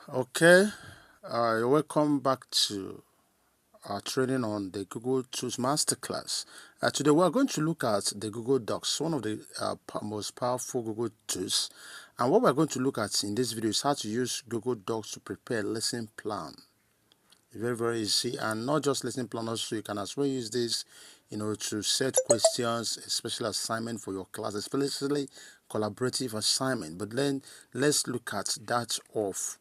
Okay, welcome back to our training on the Google Tools Masterclass. Today we are going to look at the Google Docs, one of the most powerful Google tools. And what we're going to look at in this video is how to use Google Docs to prepare a lesson plan. Very, very easy. And not just lesson plan, also you can as well use this, to set questions, especially assignment for your class, especially collaborative assignment. But then let's look at that of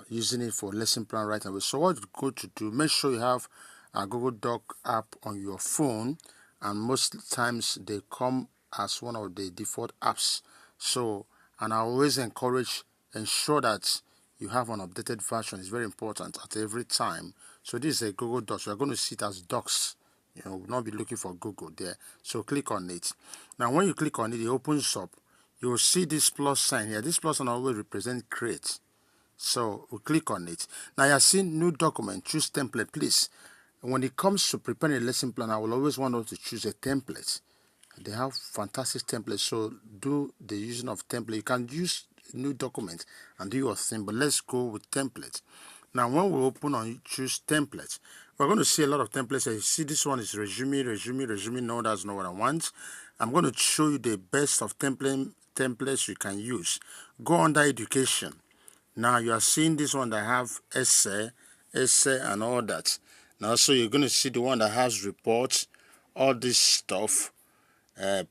using it for lesson plan right away. So what you're going to do, make sure you have a Google Doc app on your phone, and most times they come as one of the default apps. So, and I always ensure that you have an updated version. It's very important at every time. So this is a Google Docs. You're going to see it as Docs. We'll not be looking for Google there. So click on it. Now when you click on it, it opens up. You will see this plus sign here. This plus sign always represents create. So we click on it. Now you have seen new document, choose template, please. When it comes to preparing a lesson plan, I will always want us to choose a template. They have fantastic templates, so do the using of template. You can use new document and do your thing, but let's go with template. Now when we open on choose template, we're going to see a lot of templates. You see this one is resume. No, that's not what I want. I'm going to show you the best of templates you can use. Go under education. Now you are seeing this one that have essay and all that. Now so you're going to see the one that has reports, all this stuff,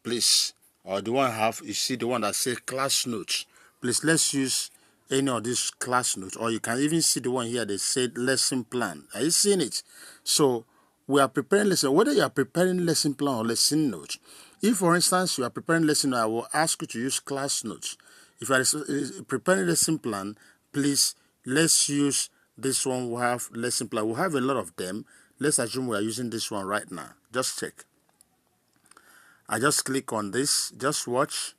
please. Or the one you see the one that says class notes. Please, let's use any of these class notes. Or you can even see the one here that said lesson plan. Are you seeing it? So we are preparing lesson. Whether you are preparing lesson plan or lesson notes. If, for instance, you are preparing lesson note, I will ask you to use class notes. If you are preparing lesson plan, please, let's use this one. We have lesson plan. We have a lot of them. Let's assume we are using this one right now. Just check. I just click on this. Just watch.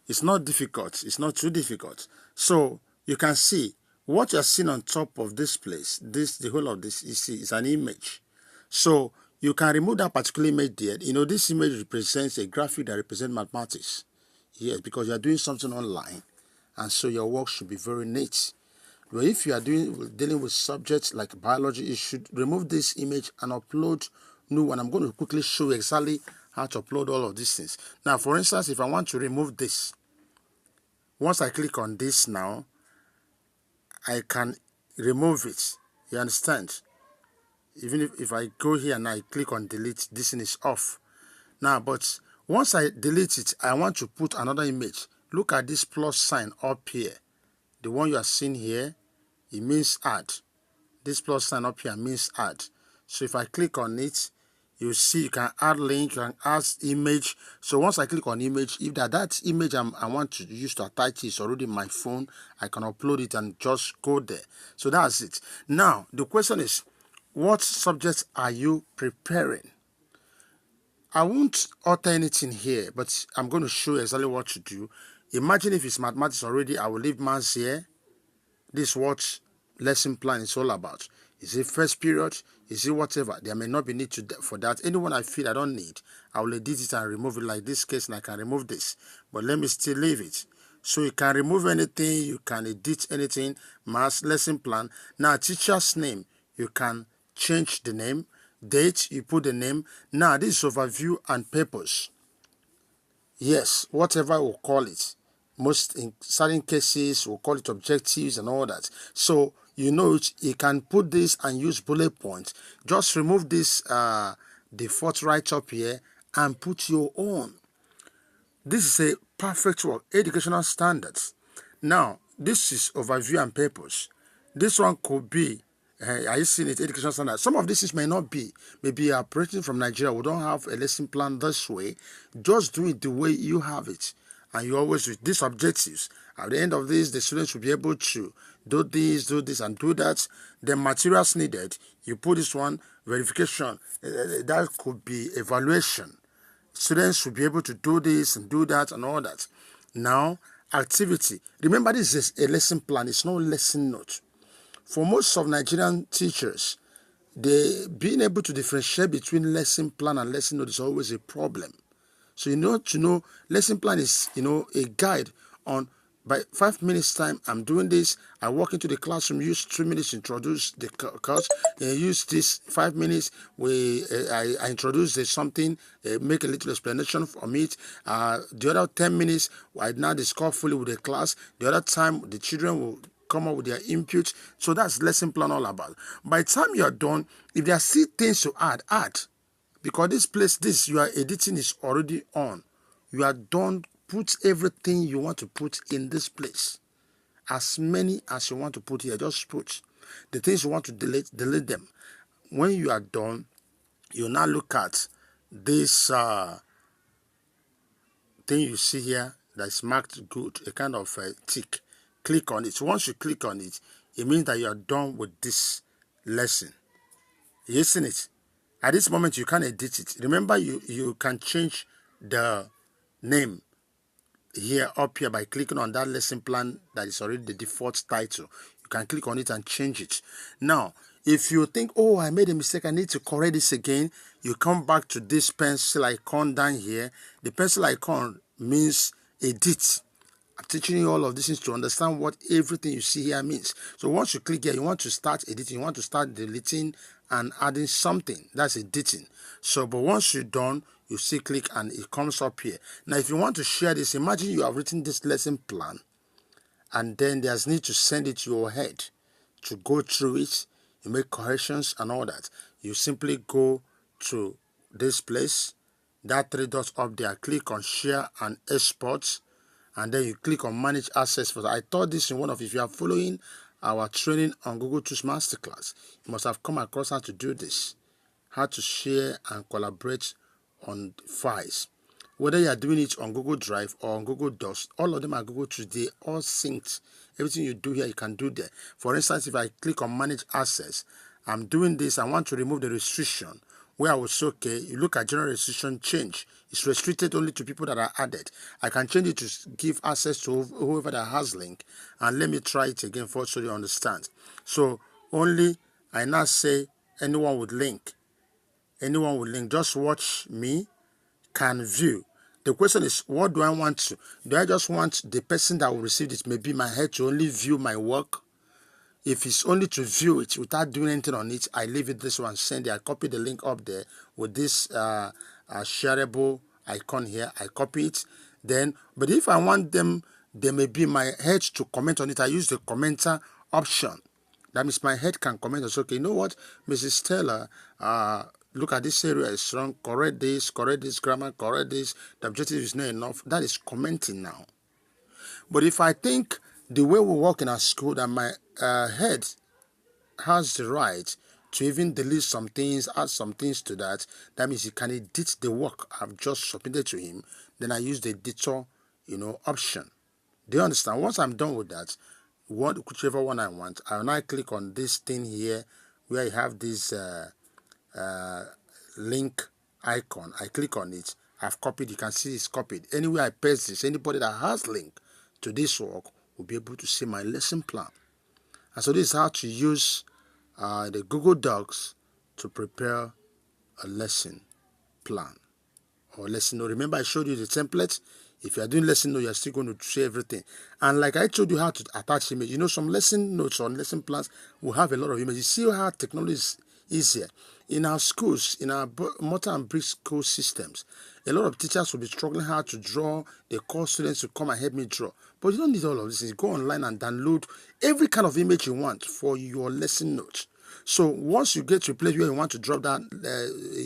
It's not difficult. It's not too difficult. So you can see what you're seeing on top of this place. The whole of this, you see, is an image. So you can remove that particular image there. This image represents a graphic that represents mathematics. Yes, because you are doing something online, and so your work should be very neat. But if you are dealing with subjects like biology, you should remove this image and upload new one. I'm going to quickly show you exactly how to upload all of these things. Now, for instance, if I want to remove this, once I click on this now, I can remove it. You understand? Even if I go here and I click on delete, this thing is off. Now, but once I delete it, I want to put another image. Look at this plus sign up here. The one you are seeing here, it means add. This plus sign up here means add. So if I click on it, you see you can add link, you can add image. So once I click on image, if that image I want to use to attach is already in my phone, I can upload it and just go there. So that's it. Now, the question is, what subjects are you preparing? I won't alter anything here, but I'm going to show you exactly what to do. Imagine if it's mathematics already, I will leave maths here. This is what lesson plan is all about. Is it first period? Is it whatever? There may not be need for that. Anyone I feel I don't need, I will edit it and remove it like this case, and I can remove this. But let me still leave it. So you can remove anything, you can edit anything, maths, lesson plan. Now, teacher's name, you can change the name. Date, you put the name. Now, this is overview and purpose. Yes, whatever we'll call it. Most in certain cases, we'll call it objectives and all that. So, you can put this and use bullet points. Just remove this default right up here and put your own. This is a perfect work, educational standards. Now, this is overview and purpose. This one could be, are you seeing it, educational standards? Some of these may not be. Maybe you're operating from Nigeria. We don't have a lesson plan this way. Just do it the way you have it. And you always with these objectives. At the end of this, the students will be able to do this, and do that. The materials needed, you put this one, verification. That could be evaluation. Students should be able to do this and do that and all that. Now, activity. Remember, this is a lesson plan. It's not a lesson note. For most of Nigerian teachers, being able to differentiate between lesson plan and lesson note is always a problem. So you know to know lesson plan is a guide on By 5 minutes time, I'm doing this. I walk into the classroom, use 3 minutes, introduce the course, use this 5 minutes. I introduce something, make a little explanation from it. The other 10 minutes, I now discuss fully with the class. The other time, the children will come up with their input. So that's lesson plan all about. By the time you're done, if there are still things to add, add. Because this you are editing is already on. You are done. Put everything you want to put in this place. As many as you want to put here, just put. The things you want to delete them. When you are done, you now look at this thing you see here that's marked good, a kind of tick. Click on it. Once you click on it, it means that you are done with this lesson. You seen it? At this moment, you can't edit it. Remember, you can change the name here up here by clicking on that lesson plan that is already the default title. You can click on it and change it. Now, if you think, oh, I made a mistake, I need to correct this again, you come back to this pencil icon down here. The pencil icon means edit. I'm teaching you all of these things to understand what everything you see here means. So once you click here, you want to start editing, you want to start deleting and adding something. That's editing. So, but once you're done, you see click and it comes up here. Now, if you want to share this, imagine you have written this lesson plan and then there's need to send it to your head to go through it. You make corrections and all that. You simply go to this place, that 3 dots up there, click on share and export, and then you click on manage access for that. I taught this in one of, if you are following our training on Google Tools Masterclass, you must have come across how to do this, how to share and collaborate on files. Whether you are doing it on Google Drive or on Google Docs, all of them are Google Tools. They all synced. Everything you do here, you can do there. For instance, if I click on manage access, I'm doing this, I want to remove the restriction. Where I will say, okay, you look at general restriction change. It's restricted only to people that are added. I can change it to give access to whoever that has link. And let me try it again for so you understand. So only, I now say anyone with link. Anyone with link, just watch me, can view. The question is, what do I want to? Do I just want the person that will receive this, maybe my head, to only view my work? If it's only to view it without doing anything on it, I leave it this one, send it. I copy the link up there with this shareable icon here. I copy it. Then, but if I want them, there may be my head to comment on it. I use the commenter option. That means my head can comment and say, okay, you know what, Mrs. Taylor, look at this area is wrong. Correct this grammar, correct this. The objective is not enough. That is commenting now. But if I think the way we work in our school, that my head has the right to even delete some things, add some things to that, that means he can edit the work I've just submitted to him. Then I use the editor, option. Do you understand? Once I'm done with that, whichever one I want, I'll now click on this thing here where you have this link icon. I click on it. I've copied. You can see it's copied. Anywhere I paste this, anybody that has link to this work will be able to see my lesson plan. And so this is how to use the Google Docs to prepare a lesson plan or lesson note. Remember, I showed you the template. If you are doing lesson note, you're still going to see everything. And like I told you how to attach image, some lesson notes or lesson plans will have a lot of images. You see how technology is easier. In our schools, in our mortar and brick school systems, a lot of teachers will be struggling hard to draw. They call students to come and help me draw. But you don't need all of this. You go online and download every kind of image you want for your lesson notes. So once you get to a place where you want to drop that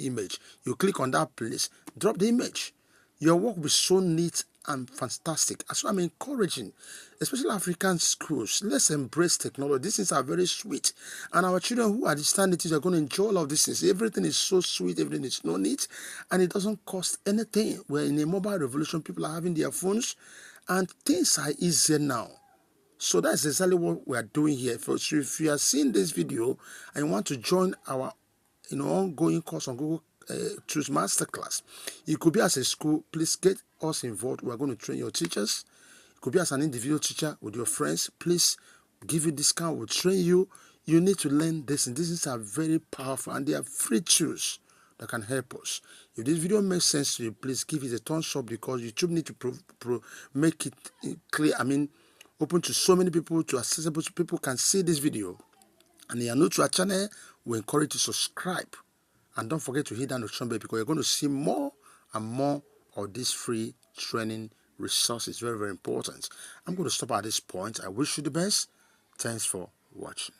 image, you click on that place, drop the image. Your work will be so neat and fantastic. So I'm encouraging, especially African schools, let's embrace technology. These things are very sweet. And our children who understand it are going to enjoy all of these things. Everything is so sweet, everything is so neat, and it doesn't cost anything. We're in a mobile revolution. People are having their phones, and things are easier now. So that's exactly what we are doing here. So if you are seeing this video and you want to join our ongoing course on Google Tools Masterclass, it could be as a school. Please get us involved. We are going to train your teachers. It could be as an individual teacher with your friends. Please give you discount. We'll train you. You need to learn this, and these are very powerful, and they are free tools that can help us. If this video makes sense to you, please give it a thumbs up, because YouTube need to make it clear. open to so many people, to accessible to people can see this video. And if you are new to our channel, we encourage you to subscribe. And don't forget to hit that notification bell, because you're going to see more and more of these free training resources. Very, very important. I'm going to stop at this point. I wish you the best. Thanks for watching.